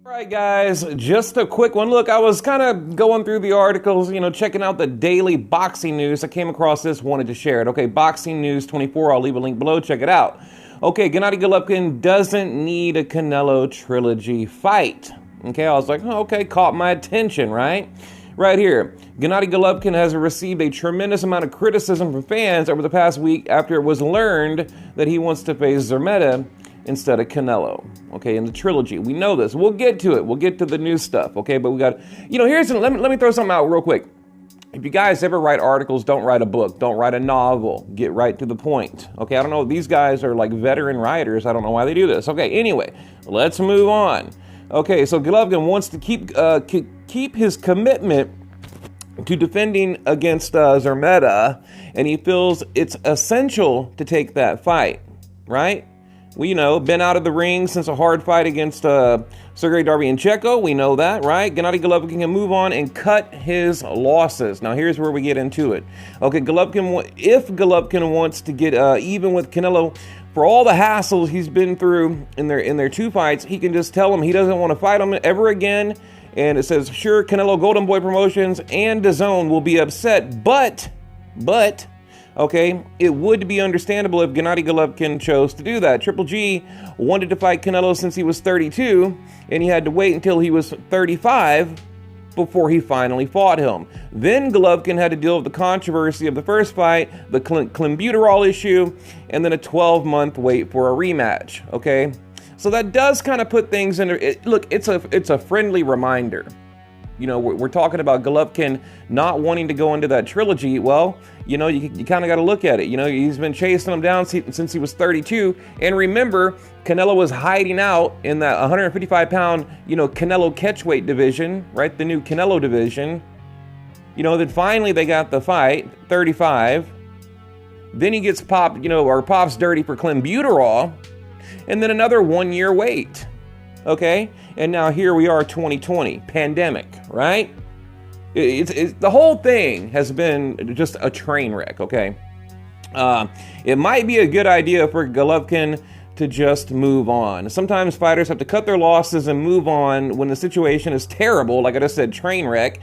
All right, guys, just a quick one. Look, I was kind of going through the articles, checking out the daily boxing news. I came across this, wanted to share it. Okay, Boxing News 24, I'll leave a link below. Check it out. Okay, Gennady Golovkin doesn't need a Canelo trilogy fight. Okay, I was like, oh, okay, caught my attention, right? Right here, Gennady Golovkin has received a tremendous amount of criticism from fans over the past week after it was learned that he wants to face Zermeta instead of Canelo, okay, in the trilogy. We know this. We'll get to it. We'll get to the new stuff, okay? But we got, let me throw something out real quick. If you guys ever write articles, don't write a book. Don't write a novel. Get right to the point, okay? I don't know. These guys are like veteran writers. I don't know why they do this. Okay, anyway, let's move on. Okay, so Golovkin wants to keep his commitment to defending against Zermeta, and he feels it's essential to take that fight, right? We been out of the ring since a hard fight against Sergey Darbianenko. We know that, right? Gennady Golovkin can move on and cut his losses. Now, here's where we get into it. Okay, if Golovkin wants to get even with Canelo for all the hassles he's been through in their two fights, he can just tell him he doesn't want to fight him ever again. And it says, sure, Canelo Golden Boy Promotions and DAZN will be upset, but. Okay, it would be understandable if Gennady Golovkin chose to do that. Triple G wanted to fight Canelo since he was 32, and he had to wait until he was 35 before he finally fought him. Then Golovkin had to deal with the controversy of the first fight, the clenbuterol issue, and then a 12-month wait for a rematch, okay? So that does kind of put things in... Look, it's a friendly reminder. We're talking about Golovkin not wanting to go into that trilogy. Well, you kind of got to look at it. He's been chasing him down since he was 32. And remember, Canelo was hiding out in that 155-pound, Canelo catchweight division, right? The new Canelo division. Then finally they got the fight, 35. Then he gets popped, or pops dirty for clenbuterol. And then another 1 year wait. Okay, and now here we are, 2020, pandemic, right? The whole thing has been just a train wreck, okay? It might be a good idea for Golovkin to just move on. Sometimes fighters have to cut their losses and move on when the situation is terrible, like I just said, train wreck.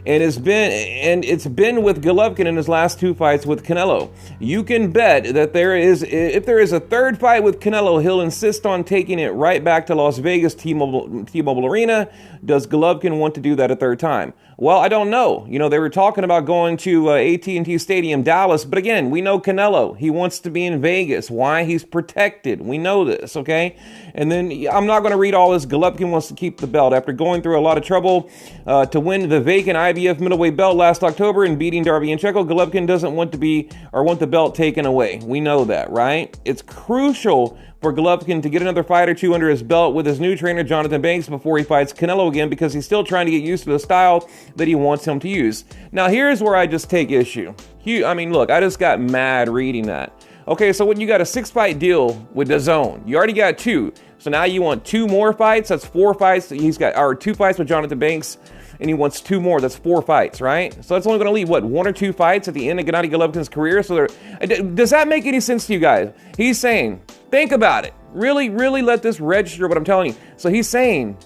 And it's been with Golovkin in his last two fights with Canelo. You can bet that if there is a third fight with Canelo, he'll insist on taking it right back to Las Vegas T-Mobile Arena. Does Golovkin want to do that a third time? Well, I don't know. They were talking about going to AT&T Stadium, Dallas, but again, we know Canelo. He wants to be in Vegas. Why? He's protected. We know this, okay? And then I'm not going to read all this. Golovkin wants to keep the belt after going through a lot of trouble to win the vacant IBF middleweight belt last October and beating Darbianenko. Golovkin doesn't want the belt taken away. We know that, right? It's crucial for Golovkin to get another fight or two under his belt with his new trainer, Jonathan Banks, before he fights Canelo again, because he's still trying to get used to the style that he wants him to use. Now, here's where I just take issue. Look, I just got mad reading that. Okay, so when you got a 6-fight deal with DAZN, you already got 2. So now you want 2 more fights? That's 4 fights. He's got, or 2 fights with Jonathan Banks, and he wants 2 more. That's 4 fights, right? So that's only going to leave, 1 or 2 fights at the end of Gennady Golovkin's career? So does that make any sense to you guys? He's saying, think about it. Really, really let this register what I'm telling you. So he's saying,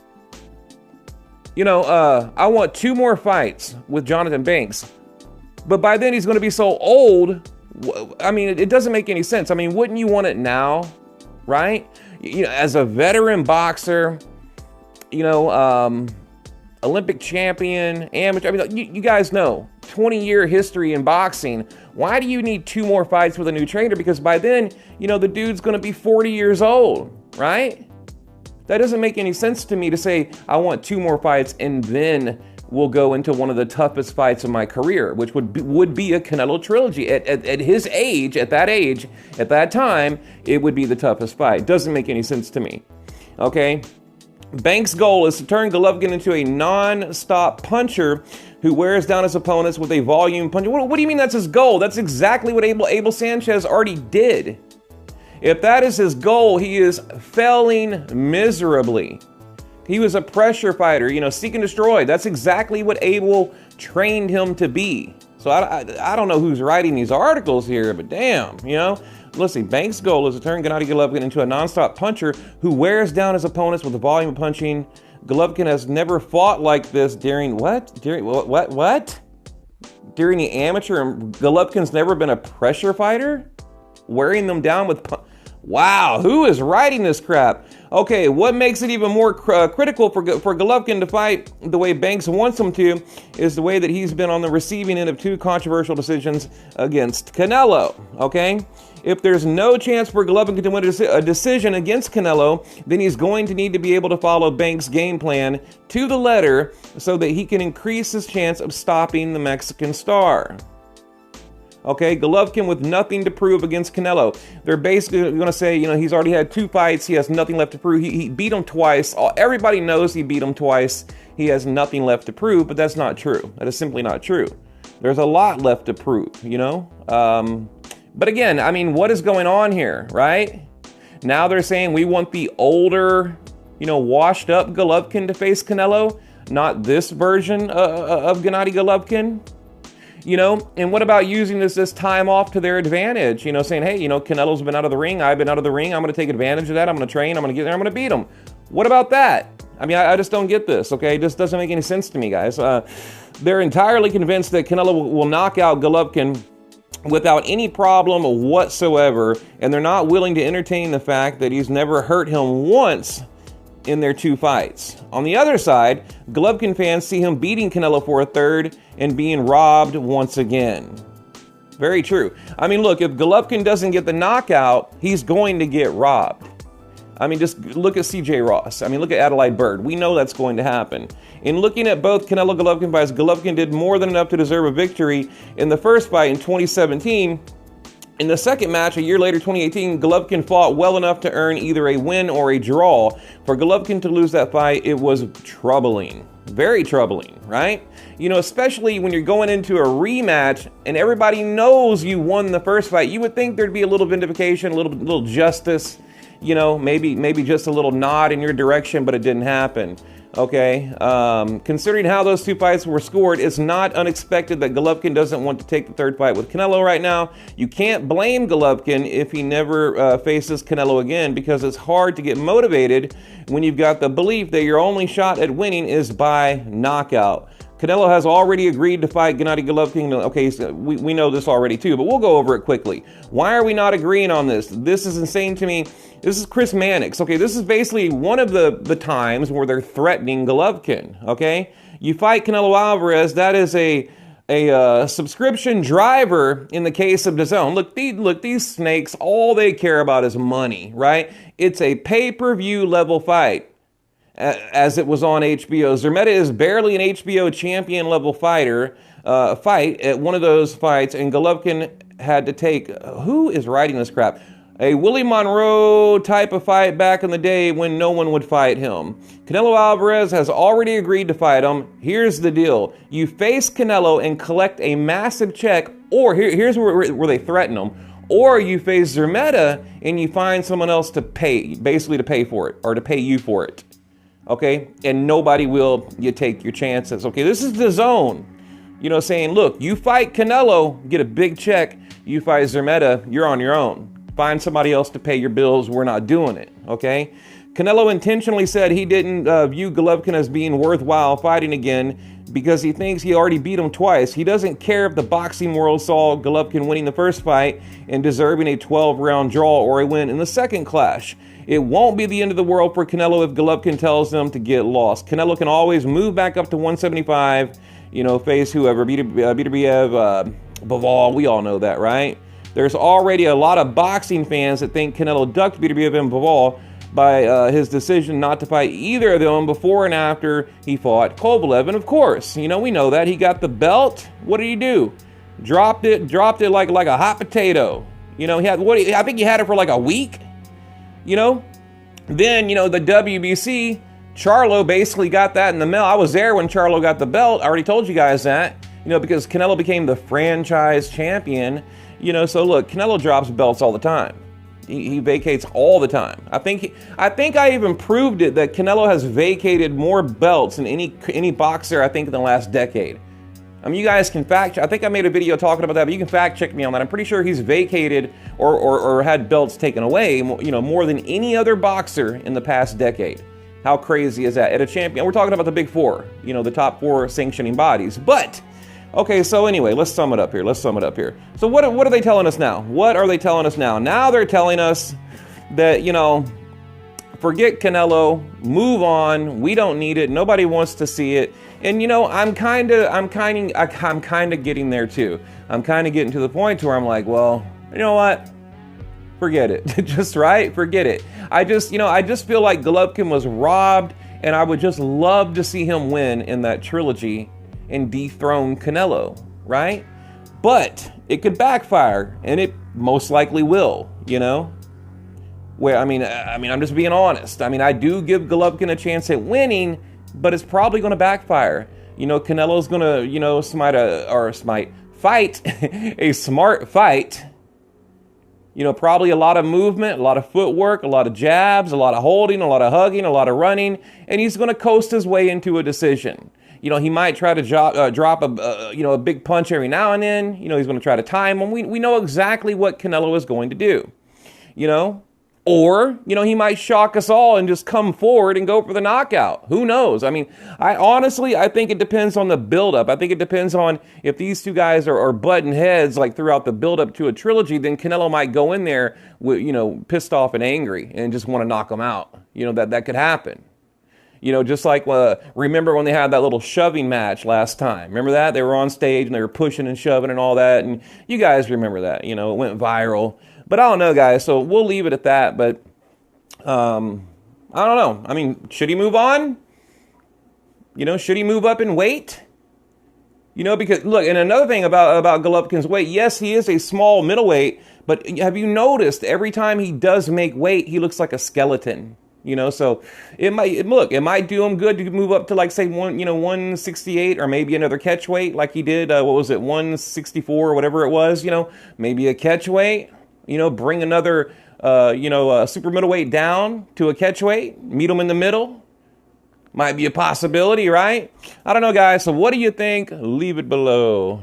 I want 2 more fights with Jonathan Banks. But by then he's going to be so old. It doesn't make any sense. Wouldn't you want it now, right? As a veteran boxer, Olympic champion, amateur. You guys know, 20-year history in boxing. Why do you need 2 more fights with a new trainer? Because by then, the dude's going to be 40 years old, right? That doesn't make any sense to me to say, I want 2 more fights and then we'll go into one of the toughest fights of my career, which would be a Canelo trilogy. At his age, at that time, it would be the toughest fight. Doesn't make any sense to me, okay? Banks' goal is to turn Golovkin into a non-stop puncher who wears down his opponents with a volume punch. What do you mean that's his goal? That's exactly what Abel Sanchez already did. If that is his goal, he is failing miserably. He was a pressure fighter, seek and destroy. That's exactly what Abel trained him to be. So I don't know who's writing these articles here, but damn, Listen, Banks' goal is to turn Gennady Golovkin into a nonstop puncher who wears down his opponents with the volume of punching Golovkin has never fought like this during what? During the amateur, Golovkin's never been a pressure fighter? Wearing them down with... Wow, who is writing this crap? Okay, what makes it even more critical for Golovkin to fight the way Banks wants him to is the way that he's been on the receiving end of 2 controversial decisions against Canelo, okay? If there's no chance for Golovkin to win a decision against Canelo, then he's going to need to be able to follow Banks' game plan to the letter so that he can increase his chance of stopping the Mexican star. Okay, Golovkin with nothing to prove against Canelo. They're basically going to say, you know, he's already had 2 fights. He has nothing left to prove. He beat him twice. Everybody knows he beat him twice. He has nothing left to prove, but that's not true. That is simply not true. There's a lot left to prove, you know? But again, I mean, what is going on here, right? Now they're saying we want the older, you know, washed up Golovkin to face Canelo, not this version of Gennady Golovkin. You know, and what about using this time off to their advantage? You know, saying, hey, you know, Canelo's been out of the ring. I've been out of the ring. I'm going to take advantage of that. I'm going to train. I'm going to get there. I'm going to beat him. What about that? I mean, I just don't get this, okay? It just doesn't make any sense to me, guys. They're entirely convinced that Canelo will knock out Golovkin without any problem whatsoever, and they're not willing to entertain the fact that he's never hurt him once in their 2 fights. On the other side, Golovkin fans see him beating Canelo for a third and being robbed once again. Very true. I mean, look, if Golovkin doesn't get the knockout, he's going to get robbed. I mean, just look at CJ Ross. I mean, look at Adelaide Bird. We know that's going to happen. In looking at both Canelo Golovkin fights, Golovkin did more than enough to deserve a victory in the first fight in 2017. In the second match, a year later, 2018, Golovkin fought well enough to earn either a win or a draw. For Golovkin to lose that fight, it was troubling. Very troubling, right? You know, especially when you're going into a rematch and everybody knows you won the first fight. You would think there'd be a little vindication, a little justice, you know, maybe just a little nod in your direction, but it didn't happen. Okay, considering how those 2 fights were scored, it's not unexpected that Golovkin doesn't want to take the third fight with Canelo right now. You can't blame Golovkin if he never faces Canelo again, because it's hard to get motivated when you've got the belief that your only shot at winning is by knockout. Canelo has already agreed to fight Gennady Golovkin. Okay, so we know this already too, but we'll go over it quickly. Why are we not agreeing on this? This is insane to me. This is Chris Mannix. Okay, this is basically one of the times where they're threatening Golovkin. Okay, you fight Canelo Alvarez. That is a subscription driver in the case of DAZN. Look, these snakes, all they care about is money, right? It's a pay-per-view level fight. As it was on HBO. Zermeta is barely an HBO champion level fight at one of those fights, and Golovkin had to take, who is writing this crap? A Willie Monroe type of fight back in the day when no one would fight him. Canelo Alvarez has already agreed to fight him. Here's the deal. You face Canelo and collect a massive check, or here's where they threaten him. Or you face Zermeta and you find someone else to pay, basically to pay for it, or to pay you for it. Okay, and nobody will. You take your chances. Okay, this is the zone. You know, saying, look, you fight Canelo, get a big check. You fight Zermeta, you're on your own. Find somebody else to pay your bills. We're not doing it. Okay. Canelo intentionally said he didn't view Golovkin as being worthwhile fighting again because he thinks he already beat him twice. He doesn't care if the boxing world saw Golovkin winning the first fight and deserving a 12-round draw or a win in the second clash. It won't be the end of the world for Canelo if Golovkin tells them to get lost. Canelo can always move back up to 175, you know, face whoever, Beterbiev, Bivol, we all know that, right? There's already a lot of boxing fans that think Canelo ducked Beterbiev and Bivol by his decision not to fight either of them before and after he fought Kovalev. And of course, you know, we know that. He got the belt. What did he do? Dropped it like a hot potato. You know, I think he had it for like a week. You know, then, you know, the WBC, Charlo basically got that in the mail. I was there when Charlo got the belt. I already told you guys that, you know, because Canelo became the franchise champion, you know. So look, Canelo drops belts all the time. He vacates all the time. I think I even proved it that Canelo has vacated more belts than any boxer, I think, in the last decade. I mean, you guys can fact check. I think I made a video talking about that, but you can fact check me on that. I'm pretty sure he's vacated or had belts taken away, you know, more than any other boxer in the past decade. How crazy is that? At a champion, we're talking about the big four, you know, the top four sanctioning bodies. But, okay, so anyway, let's sum it up here. So what are they telling us now? What are they telling us now? Now they're telling us that, you know, forget Canelo, move on. We don't need it. Nobody wants to see it. And you know, I'm kind of getting there too. I'm kind of getting to the point where I'm like, well, you know what? Forget it. Just right? Forget it. I just feel like Golovkin was robbed, and I would just love to see him win in that trilogy and dethrone Canelo, right? But it could backfire, and it most likely will, you know? Where I mean, I'm just being honest. I mean, I do give Golovkin a chance at winning, but it's probably going to backfire. You know, Canelo's going to, you know, fight a smart fight. You know, probably a lot of movement, a lot of footwork, a lot of jabs, a lot of holding, a lot of hugging, a lot of running, and he's going to coast his way into a decision. You know, he might try to drop a big punch every now and then. You know, he's going to try to time him. We know exactly what Canelo is going to do. You know. Or, you know, he might shock us all and just come forward and go for the knockout. Who knows? I mean, I think it depends on the buildup. I think it depends on if these two guys are butting heads like throughout the buildup to a trilogy, then Canelo might go in there with, you know, pissed off and angry and just want to knock him out. You know, that could happen. You know, just like, remember when they had that little shoving match last time? Remember that? They were on stage and they were pushing and shoving and all that. And you guys remember that, you know, it went viral. But I don't know, guys, so we'll leave it at that. But I don't know. I mean, should he move on? You know, should he move up in weight? You know, because, look, and another thing about Golovkin's weight, yes, he is a small middleweight, but have you noticed every time he does make weight, he looks like a skeleton? You know, so it might do him good to move up to, like, say, 168 or maybe another catch weight like he did, 164 or whatever it was, you know, maybe a catch weight. You know, bring another, super middleweight down to a catch weight, meet them in the middle. Might be a possibility, right? I don't know, guys. So what do you think? Leave it below.